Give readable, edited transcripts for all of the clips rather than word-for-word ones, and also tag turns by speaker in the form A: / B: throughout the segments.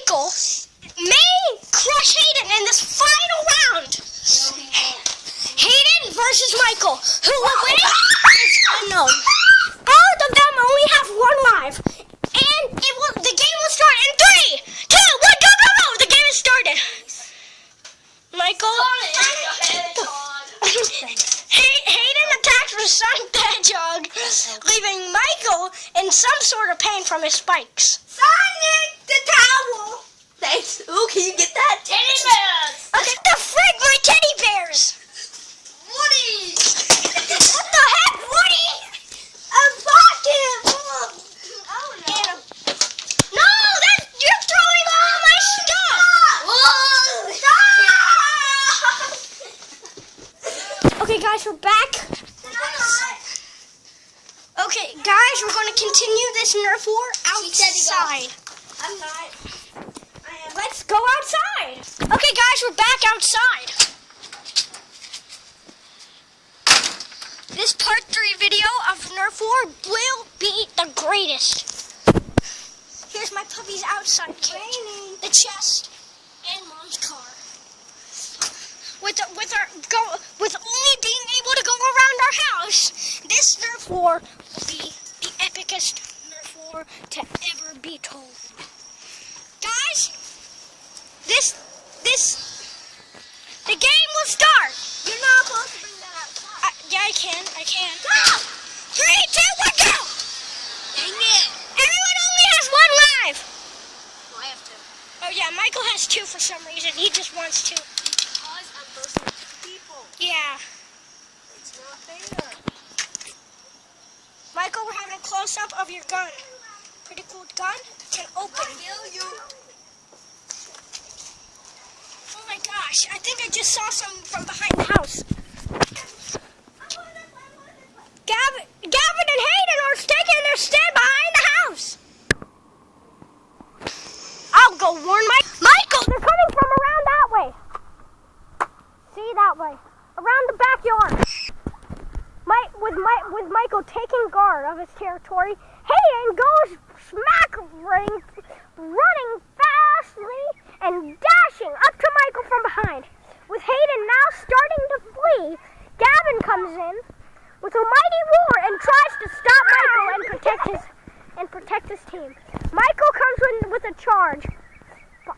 A: Michael may crush Hayden in this final round. Hayden versus Michael. Who will win is unknown. Both of them only have one life. And the game will start in 3, 2, 1, go, go, go! The game has started. Michael. Hayden attacks with Sonic the Hedgehog, leaving Michael in some sort of pain from his spikes.
B: Sonic the towel! Thanks. Ooh, can you get that? Teddy bears!
A: Okay, the frick, my teddy bears!
B: Woody!
A: What the heck, Woody?
B: A pocket! Oh no.
A: No, you're throwing all my stuff!
B: Whoa! Stop!
A: Okay, guys, we're back. Okay, guys, we're going to continue this Nerf war outside.
B: I'm not.
A: Let's go outside. Okay, guys, we're back outside. This part 3 video of Nerf war will be the greatest. Here's my puppy's outside cage, the chest, and Mom's car. With only being able to go around our house, this Nerf war will be the epicest Nerf war to ever be told. Guys, the game will start.
B: You're not supposed to bring that outside.
A: Yeah, I can. Go! 3, 2, 1, go!
B: Dang it.
A: Everyone only has one life.
B: Well, I have to.
A: Oh yeah, Michael has 2 for some reason. He just wants 2.
B: Because I'm boasting people.
A: Yeah.
B: It's not fair.
A: Michael, we're having a close-up of your gun. Pretty cool gun. Can open.
B: Kill you.
A: Oh my gosh, I think I just saw something from behind the house. Gavin and Haden are taking their stand behind the house. I'll go warn Michael, they're coming from around that way. See, that way. Around the backyard. With Michael taking guard of his territory, Hayden goes running fastly and dashing up to Michael from behind. With Hayden now starting to flee, Gavin comes in with a mighty roar and tries to stop Michael and protect his team. Michael comes in with a charge, but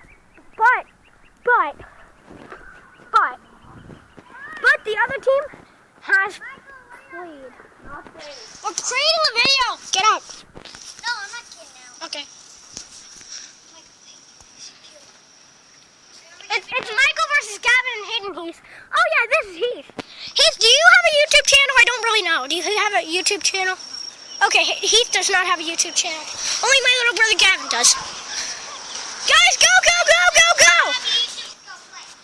A: the other team has fleed. We're creating a video. Get out.
B: No, I'm not kidding now.
A: Okay. It's Michael versus Gavin and Haden, Heath. Oh yeah, this is Heath. Heath, do you have a YouTube channel? I don't really know. Do you have a YouTube channel? Okay, Heath does not have a YouTube channel. Only my little brother Gavin does. Guys, go, go, go, go, go!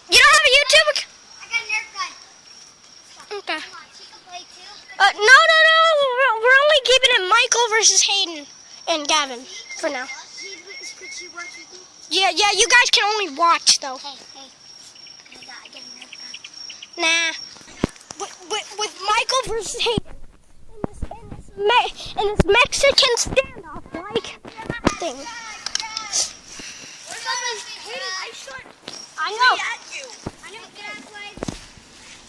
A: You don't have a YouTube?
B: I got a Nerf gun.
A: Okay.
B: Come on, she can play too.
A: No. We're only keeping it Michael versus Haden and Gavin for now.
B: Could she watch with me?
A: Yeah, you guys can only watch though.
B: Hey. I got a Nerf gun.
A: Nah. With Michael versus Haden in this Mexican standoff like thing. I know.
B: I know.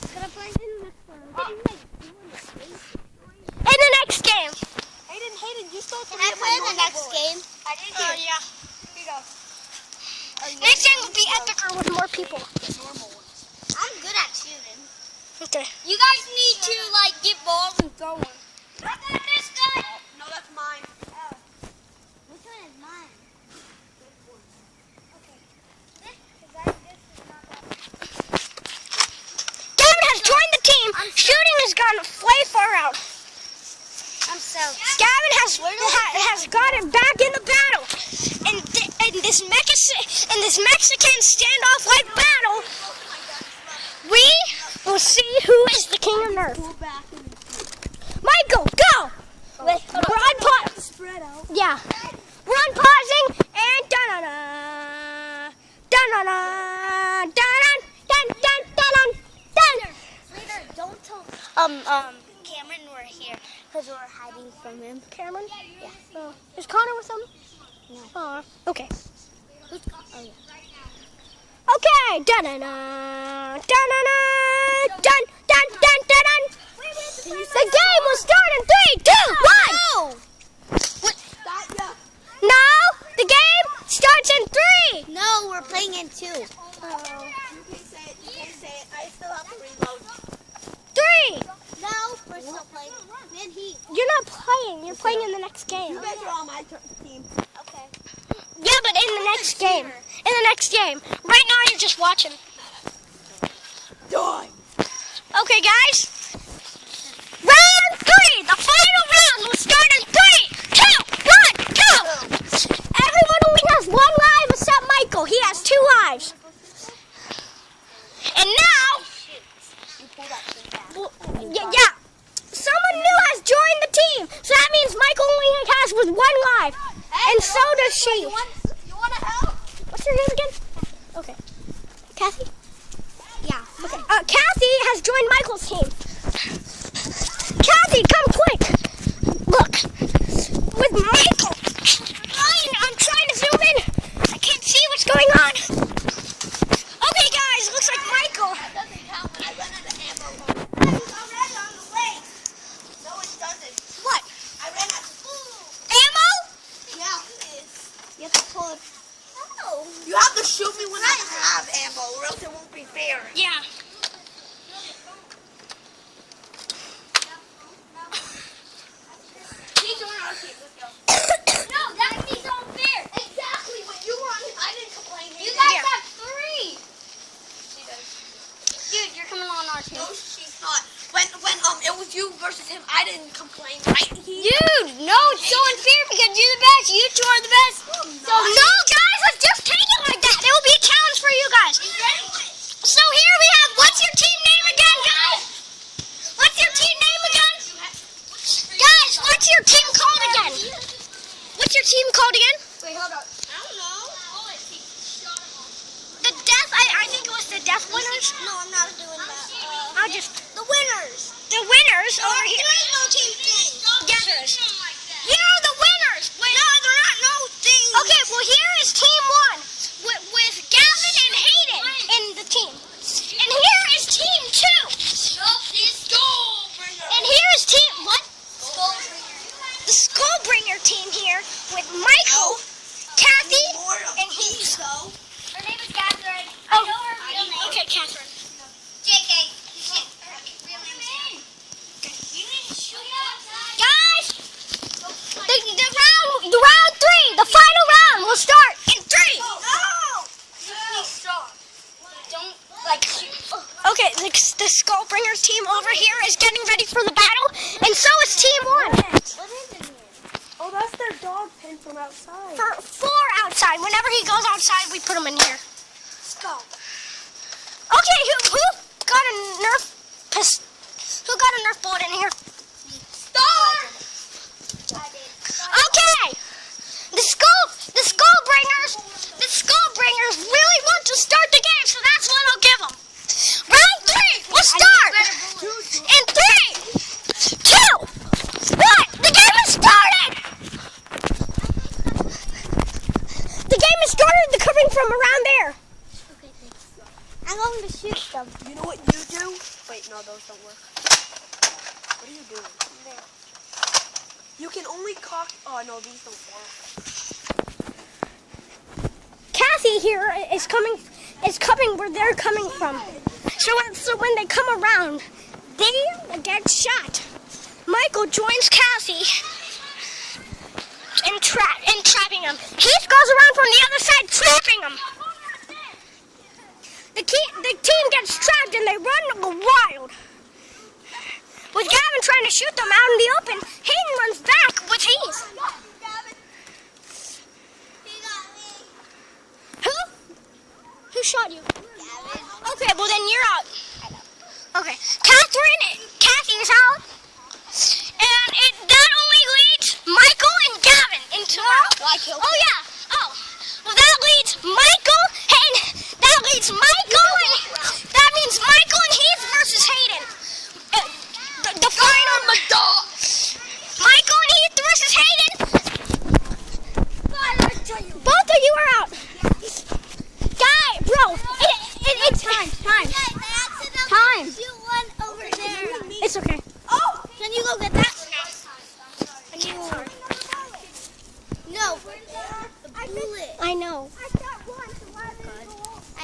B: Could I play in this one?
A: In the next game.
B: Hayden, you stole Can I play in the next game? I didn't hear.
A: Yeah.
B: Here you go.
A: Next game will be epicer with more people.
B: I'm good at shooting.
A: Okay.
B: You guys need to get balls and throw them. I got this guy. No, that's mine. Oh. Which one is mine? This one. Okay. This is not that.
A: Gavin has joined the team. Shooting has gone way far out.
B: I'm so.
A: Gavin has gotten back in the battle. In this Mexican standoff-like battle, we will see who is the king of Nerf. Michael, go! We're on pause.
B: Spread out.
A: Yeah. We're on pausing and da-da-da. Da-da-da. Da-da-da.
B: Later, don't tell Cameron we're here because we're hiding from him.
A: Cameron?
B: Yeah.
A: Is Connor with him?
B: No.
A: Oh, okay.
B: Oh, yeah.
A: Okay, dun-dun-dun, dun-dun-dun, dun-dun-dun-dun-dun. The game will start in 3, 2, 1.
B: What?
A: No, the game starts in 3.
B: No, we're playing in 2.
C: You can say it. I still have to reload.
A: 3.
B: No, we're still playing. Me and Heath.
A: You're not playing. You're playing in the next game.
C: You guys are on my team.
B: Okay.
A: Yeah, but in the next game. In the next game. Right now, you're just watching.
C: Die.
A: Okay, guys. Round 3. The final round will start in 3, 2, 1, go. Everyone only has 1 life except Michael. He has 2 lives. And now, yeah. Someone new has joined the team. So that means Michael only has with 1 life. And so does she.
C: You want to help?
A: What's your name again? Okay. Kathy? Yeah. Okay. Kathy has joined Michael's team. Kathy, come quick. Look. With Michael. I'm trying to zoom in. I can't see what's going on. Okay, guys. Looks like Michael.
C: That doesn't count when I run out of ammo. It's already on the way. No, it doesn't.
A: What?
C: I ran out of
A: Ammo?
C: Yeah, it is.
B: You have to pull it.
C: No. You have to shoot me when I have ammo, or else it won't be fair.
A: Yeah.
C: He's on our team. Let's go.
B: No, that means unfair.
C: Exactly what you were on. I didn't complain.
B: You guys
A: Yeah.
B: have 3.
C: She does.
B: Dude, you're coming on our team.
C: No, she's not. When it was you versus him, I didn't complain, right?
B: Dude, no, it's so unfair because you're the best. You two are the best.
A: So, no, guys. Let's just take it like that. It will be a challenge for you guys. So here we have, what's your team name again, guys? What's your team name again? Guys, what's your team called again? What's your team called again?
C: Wait, hold on. I don't know.
A: The Death, I think it was the Death Winners.
C: No, I'm not doing that.
A: I'll just,
C: The winners.
A: the winners over here.
C: There is no team thing.
A: Yeah, there is. Here are the winners. Wait,
C: No, they're not no thing.
A: okay, well here is team 1 with Gavin and Haden in the team. And here is team 2. And here is team, what? The Skullbringer team here with Michael, Kathy, and Heath.
B: Her name is Catherine.
A: Oh,
B: I know her real name.
A: okay, Catherine.
B: JK.
A: Guys, the round 3, the final round will start in 3.
B: Don't like shoot.
A: Okay, the Skullbringers team over here is getting ready for the battle, and so is team 1.
B: What is in here?
C: Oh, that's their dog pen from outside.
A: For 4 outside. Whenever he goes outside, we put him in here.
C: Skull.
A: Okay, who got a Nerf pistol? Who got a Nerf bullet in here? Okay, the Skullbringers really want to start the game, so that's what I'll give them. Round 3, we'll start in 3, 2, 1. The game has started. The game has started. They're coming from around there.
B: Okay, thanks. I'm going to shoot them.
C: You know what you do? Wait, no, those don't work. What are you doing?
B: There.
C: You can only cock. Oh no, these don't work.
A: Kathy here is coming where they're coming from. So when they come around, they get shot. Michael joins Kathy in trapping him. Heath goes around from the other side trapping him. The team gets trapped and they run wild. With Gavin trying to shoot them out in the open, Hayden runs back with Heath. Who shot you? Okay, well then you're out. Okay, Kathy is out, and that only leads Michael and Gavin into. Oh yeah. Oh, well that leads Michael, and that leads Michael, and that means Michael and Heath versus Hayden. The final. Michael and Heath versus Hayden. Both of you are out.
B: you go get that? No. The bullet.
A: I know.
B: I got one. So why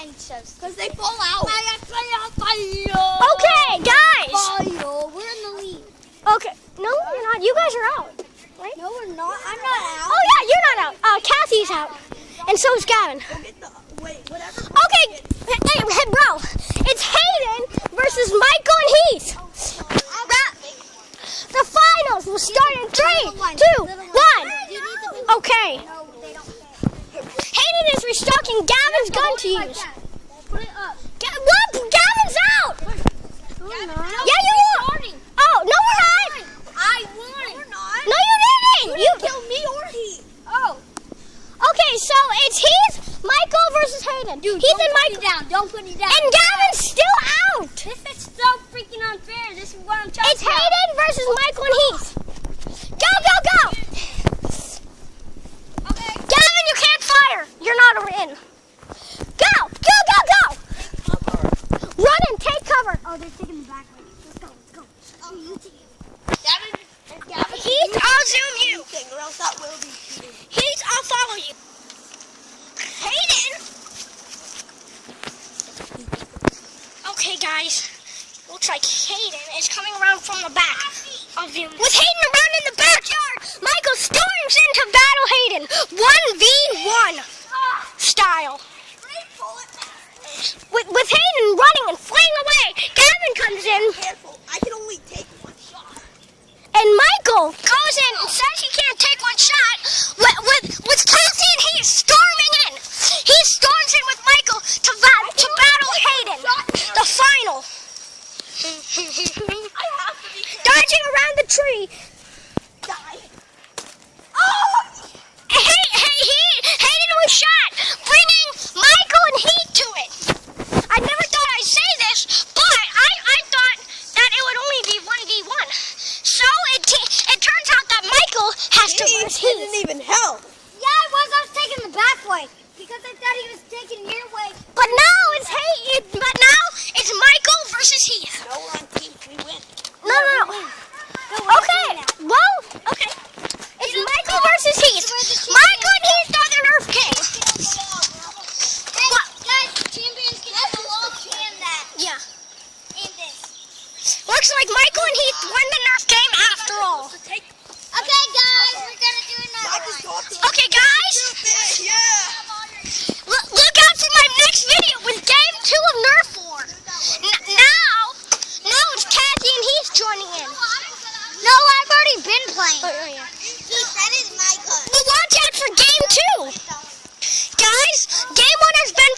B: and because they fall out.
A: Okay, guys.
B: We're in the lead.
A: Okay. No, you're not. You guys are out. Right?
B: No, we're not. I'm not out.
A: Oh, yeah, you're not out. Kathy's out. And so is Gavin.
C: Wait, whatever.
A: Okay, hey, bro. It's Hayden versus Michael and Heath. The finals will start in 3, 2, 1. Okay.
B: No, they don't fit.
A: Hayden is restocking Gavin's gun to use.
B: Put it up.
A: What? Gavin's out. Yeah, you won. Oh, no, we're not.
B: I won. We're not.
A: No, you didn't. You
B: killed me or he. Oh.
A: Okay, so it's Heath, Michael versus Hayden.
B: Dude,
A: Heath
B: don't
A: and
B: put
A: Michael.
B: me down. Don't put me down.
A: And Gavin's still out.
B: This is so freaking unfair. This is what I'm talking
A: It's Hayden versus Michael and Heath. Go, go, go.
B: Okay.
A: Gavin, you can't fire. You're not in. Go, go, go, go. Run and take cover.
B: Oh, they're taking the back way. Let's go, let's go. Oh, you take it.
C: Gavin,
A: Heath, I'll zoom you.
C: or else that will be cheating.
A: Heath, I'll follow you. Hayden. Okay, guys. Looks like Hayden is coming around from the back of you. With Hayden around in the backyard, Michael storms into battle Hayden. 1v1 style. With Hayden running and flying away, Gavin comes in.
C: Careful, I can only take one shot.
A: And Michael goes in and says he can't take one shot with Kathy and Heath storming in. He storms in with Michael to battle Hayden. The final.
C: I have to be careful.
A: Dodging around the tree.
C: Die. Oh!
A: Hayden was shot, bringing Michael and Heath to it. I never thought I'd say this, but I thought that it would only be 1v1. So it turns out that Michael has to versus
C: He didn't
A: Heath.
C: even help.
B: Yeah, I was taking the back way because I thought he was taking your way.
A: But now it's Michael versus Heath.
C: No, we're on team. We win.
A: No. Okay. Well, okay. It's Michael versus Heath. Michael and Heath are the Nerf King.
B: Guys, champions can have a long can that
A: Yeah.
B: in this.
A: Looks like Michael and Heath won the Nerf game after all.
B: Okay, guys, we're gonna do another one.
A: Okay, guys.
C: Yeah.
A: Look out for my next video with Game 2 of Nerf War. Now it's Kathy and Heath joining in.
B: No, I've already been playing.
A: Oh, yeah.
B: That is my gun.
A: Well, watch out for Game 2. Guys, Game 1 has been